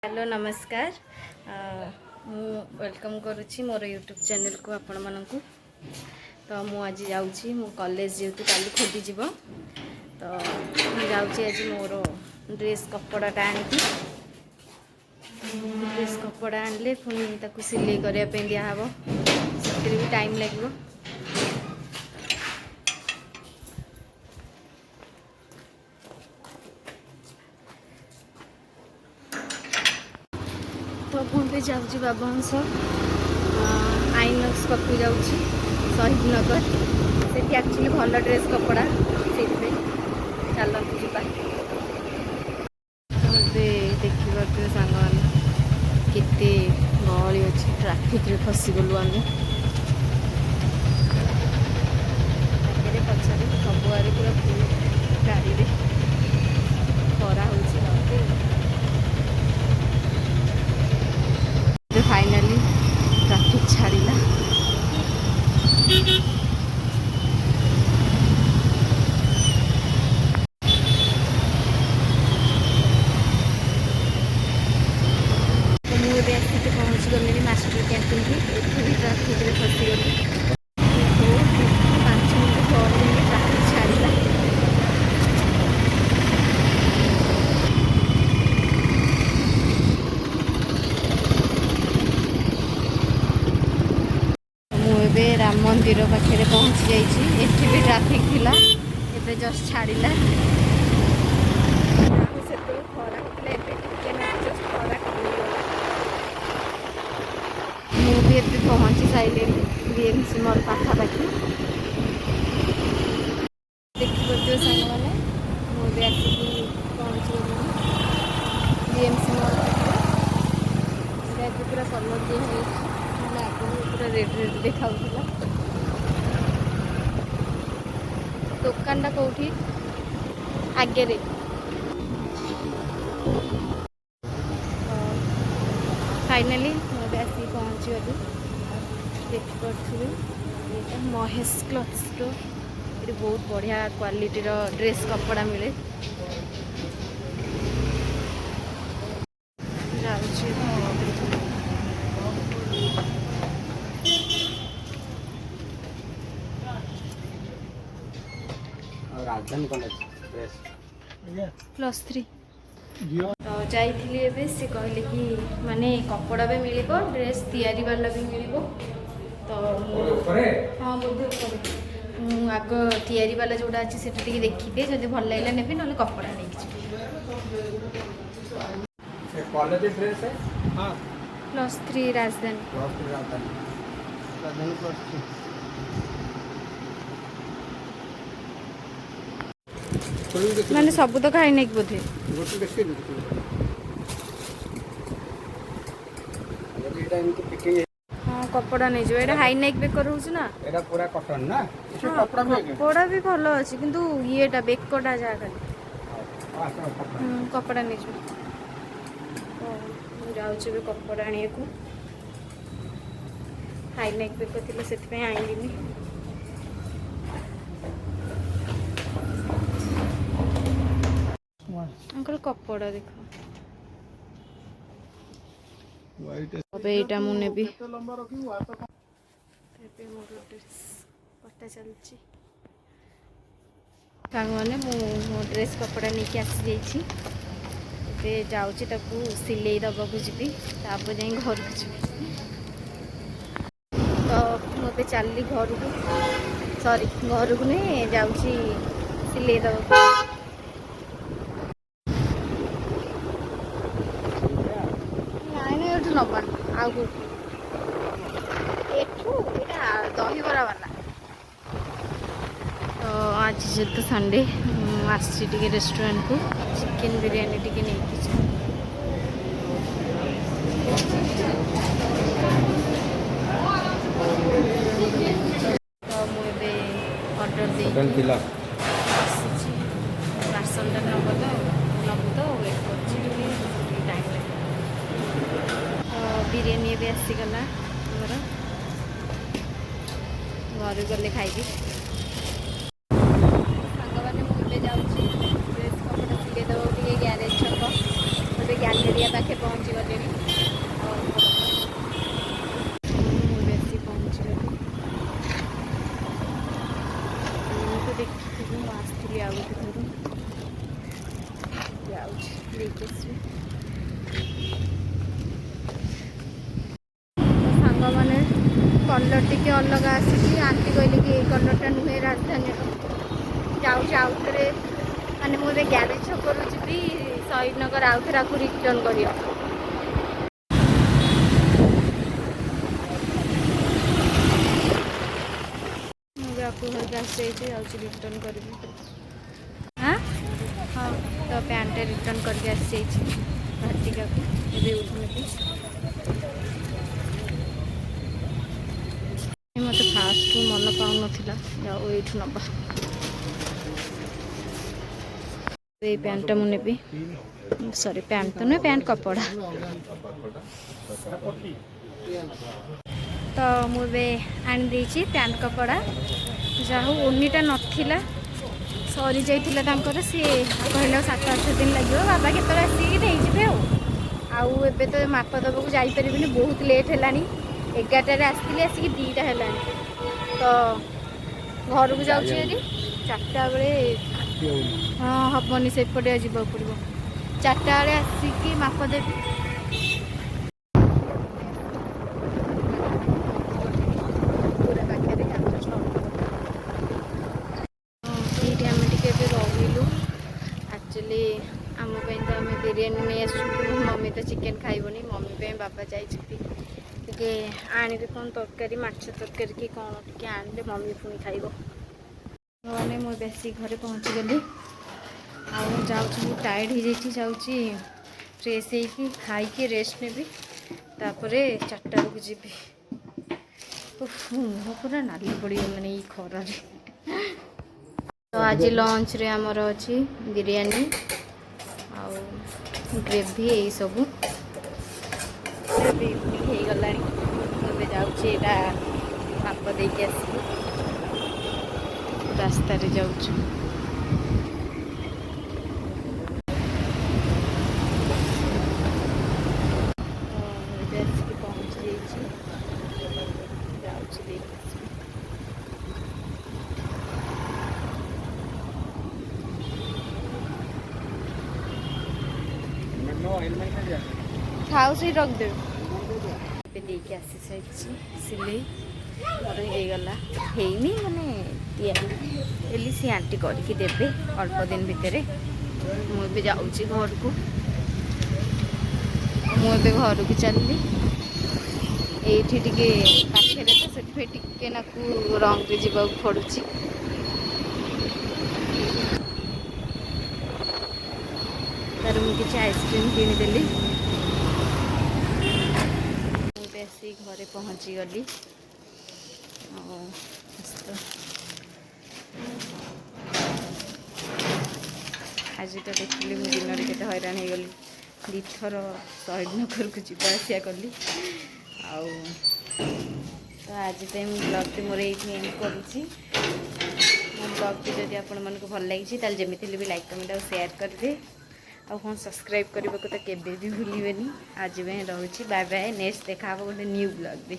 Hello नमस्कार welcome करुच्ची मोर YouTube channel को आपण मानक तो मु आज जाऊँगी मो कॉलेज जेहेतु काली खोलीजिव तो जाऊँगी आज मोर ड्रेस कपड़ाटा आनिकी ड्रेस कपड़ा आनले पुणी ताकू सिलाई करने दिहब से भी टाइम लगे तो मुझे जाऊँगी बाबा आइनक्स पाक जाऊँ शहीद नगर से एक्चुअली भल ड्रेस कपड़ा से चलती जावा देखा सांग केते गहली अच्छी ट्राफिक रे फसीगलु आम आगे पछे सबुआरे पूरा गाड़ी रे खरा हो फाइनली ट्रैफिक छाड़िला तो मुझे आसिक पहुँच गली मास्टर कैंटीन भी ट्रैफिक रे फसीगली 5 मिनट पर ट्रैफिक छाड़िला राम मंदिर पाखे पहुँची जाइए एठी भी ट्रैफिक थिला एबे जस्ट छाड़िला मुझे पहुँची सारे बीएमसी मॉल पाखापाखि देखिए सांग मैंने मुझे आसिक पहुँची गली बीएमसी मॉल पाखे पूरा कलर दिए पूरा रेड रेड देखा दुकान कौटी आगे फाइनली मुझे आसिक पहुँची गली देखिपी महेश क्लथ स्टोर ये बहुत बढ़िया क्वालिटी ड्रेस कपड़ा मिले राजधानी कॉलेज +3 तो जाइए से कहले कि माने कपड़ा भी मिल ड्रेस तैयारी वाला भी मिल तो हाँ बोधे आग तैयारी वाला जोड़ा अच्छे से देखी दिए जब भल लगे नेबी ना कपड़ा नहीं कॉलेज ड्रेस है हाँ +3 राजधानी मैंने सब तो खाई नहीं बोधे हाँ कपड़ा नहीं जो एटा हाई नेक बेकर होउछ ना एटा पूरा कॉटन ना इसे कपड़ा भी है कपड़ा भी भलो अछि किंतु येटा बेकटा जा खाली कपड़ा नहीं जो तो जाउछ बे कपड़ा आनिए को हाई नेक बेकर थिले सेति पे आइलिनी अंकल कपड़ा देखो अबे एटा मु नेबी तेबे मोर ड्रेस पट्टा चलची सांग माने मो ड्रेस कपड़ा नहीं आसी जाइछि एबे जाउछि ताकू सिलाई दबाकू जीबी तापर जाई घर को जीबी तो मते चलली घर को सॉरी घर को नहीं जाउछि सिलाई दबाकू नबन आगु एठू एटा दहीबरा वाला तो आज जेहेतु संडे आसी टिके रेस्टोरेंट को चिकेन बिरयानी टिके नहीं तो मुझे ऑर्डर दे पार्सल नब तो वेट कर टाइम लगे बिरयानी भी आसीगला मोर घर गले खाइबी सांग मैंने मुझे जाऊँगी ड्रेस कपड़ा सिले दे ग्यारेज छक गैलेरिया पाखे पहुँची ଗଲେଣି। ମୁଁ ବେଶୀ ପହଞ୍ଚିଗଲି। ତ ଦେଖିଥିଲି ମୁଁ ଆସିଥିଲି ଆଉ ଗୋଟେ ଥର ଯାଉଛି ଦେଇକି ଆସିବି। ସାଙ୍ଗମାନେ କଲର୍ ଟିକେ ଅଲଗା ଆସିଛି। ଆଣ୍ଟି କହିଲେ କି ଏଇ କଲର୍ଟା ନୁହେଁ ରାଜଧାନୀର। ଯାଉଛି ଆଉଥରେ, ମାନେ ମୁଁ ଏବେ ଗ୍ୟାରେଜ ଛକରୁ ଯିବି ଶହୀଦନଗର, ଆଉଥରେ ଆକୁ ରିଟର୍ଣ୍ଣ କରିବା। ମୁଁ ବି ଆକୁ ଘରକୁ ଆସିଯାଇଛି, ଯାଉଛି ରିଟର୍ଣ୍ଣ କରିବି। ହଁ ତ ପ୍ୟାଣ୍ଟଟା ରିଟର୍ଣ୍ଣ କରିକି ଆସିଯାଇଛି ଭାଟିକାକୁ। ଏବେ ଉଠୁନେବି। ମୋତେ ଫାଷ୍ଟରୁ ମନ ପାଉନଥିଲା, ଯାଉ ଏଇଠୁ ନେବା। ଏଇ ପ୍ୟାଣ୍ଟଟା ମୁଁ ନେବି। ସରି ପ୍ୟାଣ୍ଟ ତ ନୁହେଁ, ପ୍ୟାଣ୍ଟ କପଡ଼ା। ତ ମୁଁ ଏବେ ଆଣିଦେଇଛି ପ୍ୟାଣ୍ଟ କପଡ଼ା। ଯାହା ହଉ ଓନିଟା ନଥିଲା, ସରିଯାଇଥିଲା ତାଙ୍କର। ସିଏ କହିଲେ 7-8 ଦିନ ଲାଗିବ, ବାବା କେତେବେଳେ ଆସିକି ନେଇଯିବେ ଆଉ ଏବେ ତ ମାପ ଦେବାକୁ ଯାଇପାରିବିନି, ବହୁତ ଲେଟ୍ ହେଲାଣି। 11ଟାରେ ଆସିଥିଲି, ଆସିକି 2ଟା ହେଲାଣି। ତ ଘରକୁ ଯାଉଛି ଯଦି 4ଟା ବେଳେ। ହଁ ହବନି, ସେପଟେ ଯିବାକୁ ପଡ଼ିବ। 4ଟା ବେଳେ ଆସିକି ମାପ ଦେବି। ପୁରା ପାଖରେ ଏଇଠି ଆମେ ଟିକେ ଏବେ ରହିଲୁ। ଆକ୍ଚୁଆଲି ଆମ ପାଇଁ ତ ଆମେ ବିରିୟାନୀ ନେଇ ଆସିଛୁ। ମମି ତ ଚିକେନ୍ ଖାଇବନି। ମମି ପାଇଁ ବାବା ଯାଇଛନ୍ତି ଟିକେ ଆଣିବେ କ'ଣ ତରକାରୀ, ମାଛ ତରକାରୀ କି କ'ଣ ଟିକେ ଆଣିଲେ ମମି ପୁଣି ଖାଇବ। ମାନେ ମୁଁ ବେଶୀ ଘରେ ପହଞ୍ଚିଗଲି। ଆଉ ଯାଉଛି, ମୁଁ ଟାୟାର୍ଡ଼ ହେଇଯାଇଛି। ଯାଉଛି ଫ୍ରେଶ୍ ହେଇକି ଖାଇକି ରେଷ୍ଟ ନେବି, ତାପରେ 4ଟା ବେଳକୁ ଯିବି। ମୁହଁ ପୁରା ନାଲି ପଡ଼ିଗଲାଣି ଏଇ ଖରାରେ। ତ ଆଜି ଲଞ୍ଚରେ ଆମର ଅଛି ବିରିୟାନୀ ଆଉ ଗ୍ରେଭି, ଏଇସବୁ। ଗ୍ରେଭି ହେଇଗଲାଣି। ଏବେ ଯାଉଛି ଏଇଟା ମାପ ଦେଇକି ଆସିବି। ରାସ୍ତାରେ ଯାଉଛୁ। ଏବେ ଆସିକି ପହଞ୍ଚି ଯାଇଛି, ଯାଉଛି ଦେଇକି ଆସିବି। ଥାଉ ସେଇ ରଖିଦେବି। ଏବେ ଦେଇକି ଆସି ସାରିଛି। ସିଲେଇ ମୋର ହେଇଗଲା, ହେଇନି ମାନେ ତିଆରି ହେଲି। ସେ ଆଣ୍ଟି କରିକି ଦେବେ ଅଳ୍ପ ଦିନ ଭିତରେ। ମୁଁ ଏବେ ଯାଉଛି ଘରକୁ। ମୁଁ ଏବେ ଘରକୁ ଚାଲିଲି। ଏଇଠି ଟିକେ ପାଖରେ ତ, ସେଥିପାଇଁ ଟିକେ ନାକୁ ରଙ୍ଗରେ ଯିବାକୁ ପଡ଼ୁଛି। ତାର ମୁଁ କିଛି ଆଇସ୍କ୍ରିମ୍ କିଣିଦେଲି। ମୁଁ ବେଶୀ ଘରେ ପହଞ୍ଚିଗଲି। ଆଉ ଆଜି ତ ଦେଖିଲି ମୁଁ ଦିନରେ କେତେ ହଇରାଣ ହେଇଗଲି। 2 ଥର ଶହୀଦନଗରକୁ ଯିବା ଆସିବା କଲି। ଆଉ ତ ଆଜି ପାଇଁ ମୁଁ ବ୍ଲଗ୍ଟି ମୋର ଏଇଠି ଏଣ୍ଡ କରୁଛି। ମୋ ବ୍ଲଗ୍ଟି ଯଦି ଆପଣମାନଙ୍କୁ ଭଲ ଲାଗିଛି ତାହେଲେ ଯେମିତି ହେଲେ ବି ଲାଇକ୍, କମେଣ୍ଟ ଆଉ ସେୟାର କରିବେ। ଆଉ ହଁ, ସବସ୍କ୍ରାଇବ୍ କରିବାକୁ ତ କେବେ ବି ଭୁଲିବେନି। ଆଜି ପାଇଁ ରହୁଛି, ବାଏ ବାଏ। ନେକ୍ସଟ ଦେଖା ହେବ ଗୋଟେ ନ୍ୟୁ ବ୍ଲଗ୍ରେ।